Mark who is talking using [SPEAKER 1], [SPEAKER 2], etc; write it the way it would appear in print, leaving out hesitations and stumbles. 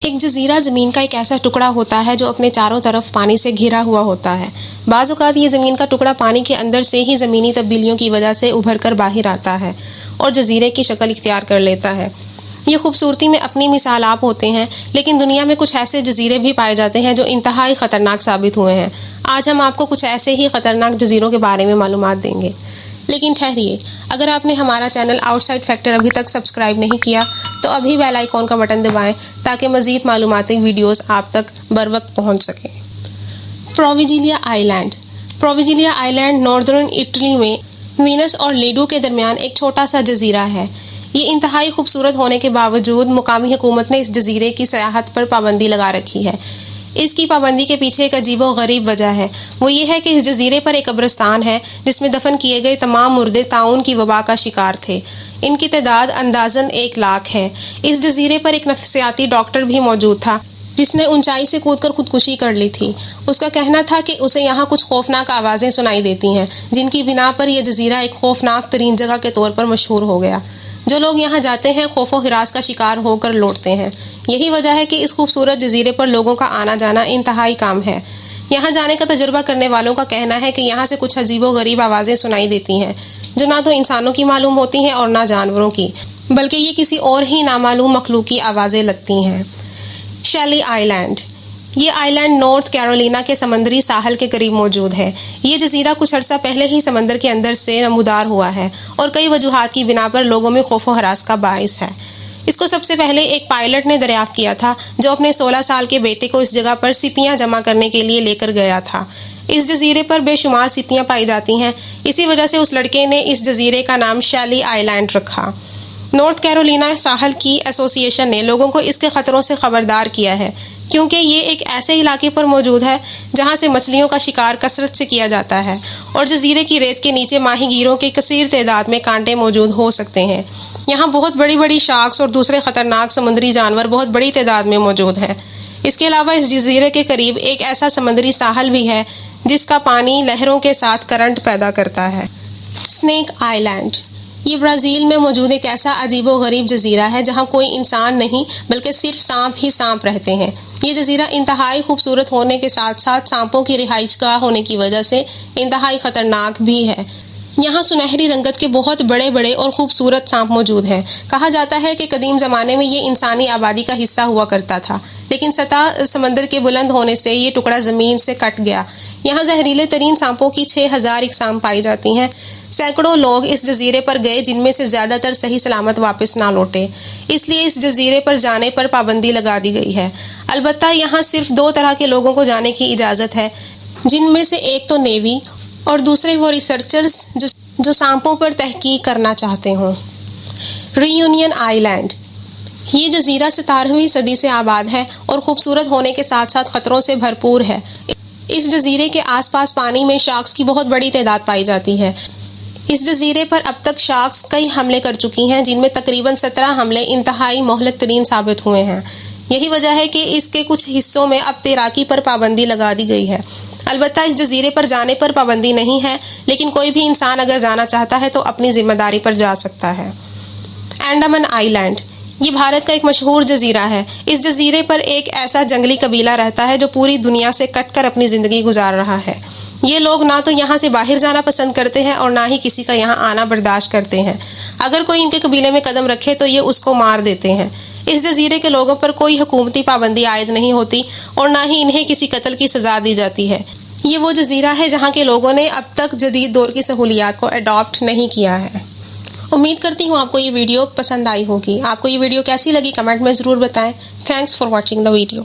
[SPEAKER 1] ایک جزیرہ زمین کا ایک ایسا ٹکڑا ہوتا ہے جو اپنے چاروں طرف پانی سے گھرا ہوا ہوتا ہے۔ بعض اوقات یہ زمین کا ٹکڑا پانی کے اندر سے ہی زمینی تبدیلیوں کی وجہ سے ابھر کر باہر آتا ہے اور جزیرے کی شکل اختیار کر لیتا ہے۔ یہ خوبصورتی میں اپنی مثال آپ ہوتے ہیں، لیکن دنیا میں کچھ ایسے جزیرے بھی پائے جاتے ہیں جو انتہائی خطرناک ثابت ہوئے ہیں۔ آج ہم آپ کو کچھ ایسے ہی خطرناک جزیروں کے بارے میں معلومات دیں گے۔ لیکن ٹھہریے، اگر آپ نے ہمارا چینل آؤٹ سائڈ فیکٹر ابھی تک سبسکرائب نہیں کیا تو ابھی بیل آئیکن کا بٹن دبائیں تاکہ مزید معلوماتی ویڈیوز آپ تک بروقت پہنچ سکیں۔ پروویجیلیا آئی لینڈ۔ پروویجیلیا آئی لینڈ ناردرن اٹلی میں وینس اور لیڈو کے درمیان ایک چھوٹا سا جزیرہ ہے۔ یہ انتہائی خوبصورت ہونے کے باوجود مقامی حکومت نے اس جزیرے کی سیاحت پر پابندی لگا رکھی ہے۔ اس کی پابندی کے پیچھے ایک عجیب و غریب وجہ ہے۔ وہ یہ ہے کہ اس جزیرے پر ایک قبرستان ہے جس میں دفن کیے گئے تمام مردے طاعون کی وبا کا شکار تھے۔ ان کی تعداد اندازاً 1 لاکھ ہے۔ اس جزیرے پر ایک نفسیاتی ڈاکٹر بھی موجود تھا جس نے اونچائی سے کود کر خودکشی کر لی تھی۔ اس کا کہنا تھا کہ اسے یہاں کچھ خوفناک آوازیں سنائی دیتی ہیں جن کی بنا پر یہ جزیرہ ایک خوفناک ترین جگہ کے طور پر مشہور ہو گیا۔ جو لوگ یہاں جاتے ہیں خوف و ہراس کا شکار ہو کر لوٹتے ہیں۔ یہی وجہ ہے کہ اس خوبصورت جزیرے پر لوگوں کا آنا جانا انتہائی کام ہے۔ یہاں جانے کا تجربہ کرنے والوں کا کہنا ہے کہ یہاں سے کچھ عجیب و غریب آوازیں سنائی دیتی ہیں جو نہ تو انسانوں کی معلوم ہوتی ہیں اور نہ جانوروں کی، بلکہ یہ کسی اور ہی نامعلوم مخلوق کی آوازیں لگتی ہیں۔ شیلی آئی لینڈ۔ یہ آئی لینڈ نارتھ کیرولینا کے سمندری ساحل کے قریب موجود ہے۔ یہ جزیرہ کچھ عرصہ پہلے ہی سمندر کے اندر سے نمودار ہوا ہے اور کئی وجوہات کی بنا پر لوگوں میں خوف و ہراس کا باعث ہے۔ اس کو سب سے پہلے ایک پائلٹ نے دریافت کیا تھا جو اپنے 16 سال کے بیٹے کو اس جگہ پر سیپیاں جمع کرنے کے لیے لے کر گیا تھا۔ اس جزیرے پر بے شمار سیپیاں پائی جاتی ہیں، اسی وجہ سے اس لڑکے نے اس جزیرے کا نام شیلی آئی لینڈ رکھا۔ نارتھ کیرولینا ساحل کی ایسوسی ایشن نے لوگوں کو اس کے خطروں سے خبردار کیا ہے کیونکہ یہ ایک ایسے علاقے پر موجود ہے جہاں سے مچھلیوں کا شکار کثرت سے کیا جاتا ہے اور جزیرے کی ریت کے نیچے ماہی گیروں کے کثیر تعداد میں کانٹے موجود ہو سکتے ہیں۔ یہاں بہت بڑی بڑی شارکس اور دوسرے خطرناک سمندری جانور بہت بڑی تعداد میں موجود ہیں۔ اس کے علاوہ اس جزیرے کے قریب ایک ایسا سمندری ساحل بھی ہے جس کا پانی لہروں کے ساتھ کرنٹ پیدا کرتا ہے۔ سنیک آئی لینڈ۔ یہ برازیل میں موجود ایک ایسا عجیب و غریب جزیرہ ہے جہاں کوئی انسان نہیں بلکہ صرف سانپ ہی سانپ رہتے ہیں۔ یہ جزیرہ انتہائی خوبصورت ہونے کے ساتھ ساتھ سانپوں کی رہائش گاہ ہونے کی وجہ سے انتہائی خطرناک بھی ہے۔ یہاں سنہری رنگت کے بہت بڑے بڑے اور خوبصورت سانپ موجود ہیں۔ کہا جاتا ہے کہ قدیم زمانے میں یہ انسانی آبادی کا حصہ ہوا کرتا تھا، لیکن سطح سمندر کے بلند ہونے سے یہ ٹکڑا زمین سے کٹ گیا۔ یہاں زہریلے ترین سانپوں کی 6000 اقسام پائی جاتی ہیں۔ سینکڑوں لوگ اس جزیرے پر گئے جن میں سے زیادہ تر صحیح سلامت واپس نہ لوٹے، اس لیے اس جزیرے پر جانے پر پابندی لگا دی گئی ہے۔ البتہ یہاں صرف 2 طرح کے لوگوں کو جانے کی اجازت ہے، جن میں سے ایک تو نیوی اور دوسرے وہ ریسرچرز جو سانپوں پر تحقیق کرنا چاہتے ہوں۔ ری یونین آئی لینڈ۔ یہ جزیرہ 17ویں صدی سے آباد ہے اور خوبصورت ہونے کے ساتھ ساتھ خطروں سے بھرپور ہے۔ اس جزیرے کے آس پاس پانی میں شارکس کی بہت بڑی تعداد پائی جاتی ہے۔ اس جزیرے پر اب تک شارکس کئی حملے کر چکی ہیں جن میں تقریباً 17 حملے انتہائی مہلک ترین ثابت ہوئے ہیں۔ یہی وجہ ہے کہ اس کے کچھ حصوں میں اب تیراکی پر پابندی لگا دی گئی ہے۔ البتہ اس جزیرے پر جانے پر پابندی نہیں ہے، لیکن کوئی بھی انسان اگر جانا چاہتا ہے تو اپنی ذمہ داری پر جا سکتا ہے۔ انڈمان آئی لینڈ۔ یہ بھارت کا ایک مشہور جزیرہ ہے۔ اس جزیرے پر ایک ایسا جنگلی قبیلہ رہتا ہے جو پوری دنیا سے کٹ کر اپنی زندگی گزار رہا ہے۔ یہ لوگ نہ تو یہاں سے باہر جانا پسند کرتے ہیں اور نہ ہی کسی کا یہاں آنا برداشت کرتے ہیں۔ اگر کوئی ان کے قبیلے میں قدم رکھے تو یہ اس کو مار دیتے ہیں۔ اس جزیرے کے لوگوں پر کوئی حکومتی پابندی عائد نہیں ہوتی اور نہ ہی انہیں کسی قتل کی سزا دی جاتی ہے۔ یہ وہ جزیرہ ہے جہاں کے لوگوں نے اب تک جدید دور کی سہولیات کو اڈاپٹ نہیں کیا ہے۔ امید کرتی ہوں آپ کو یہ ویڈیو پسند آئی ہوگی۔ آپ کو یہ ویڈیو کیسی لگی کمنٹ میں ضرور بتائیں۔ Thanks for watching the video.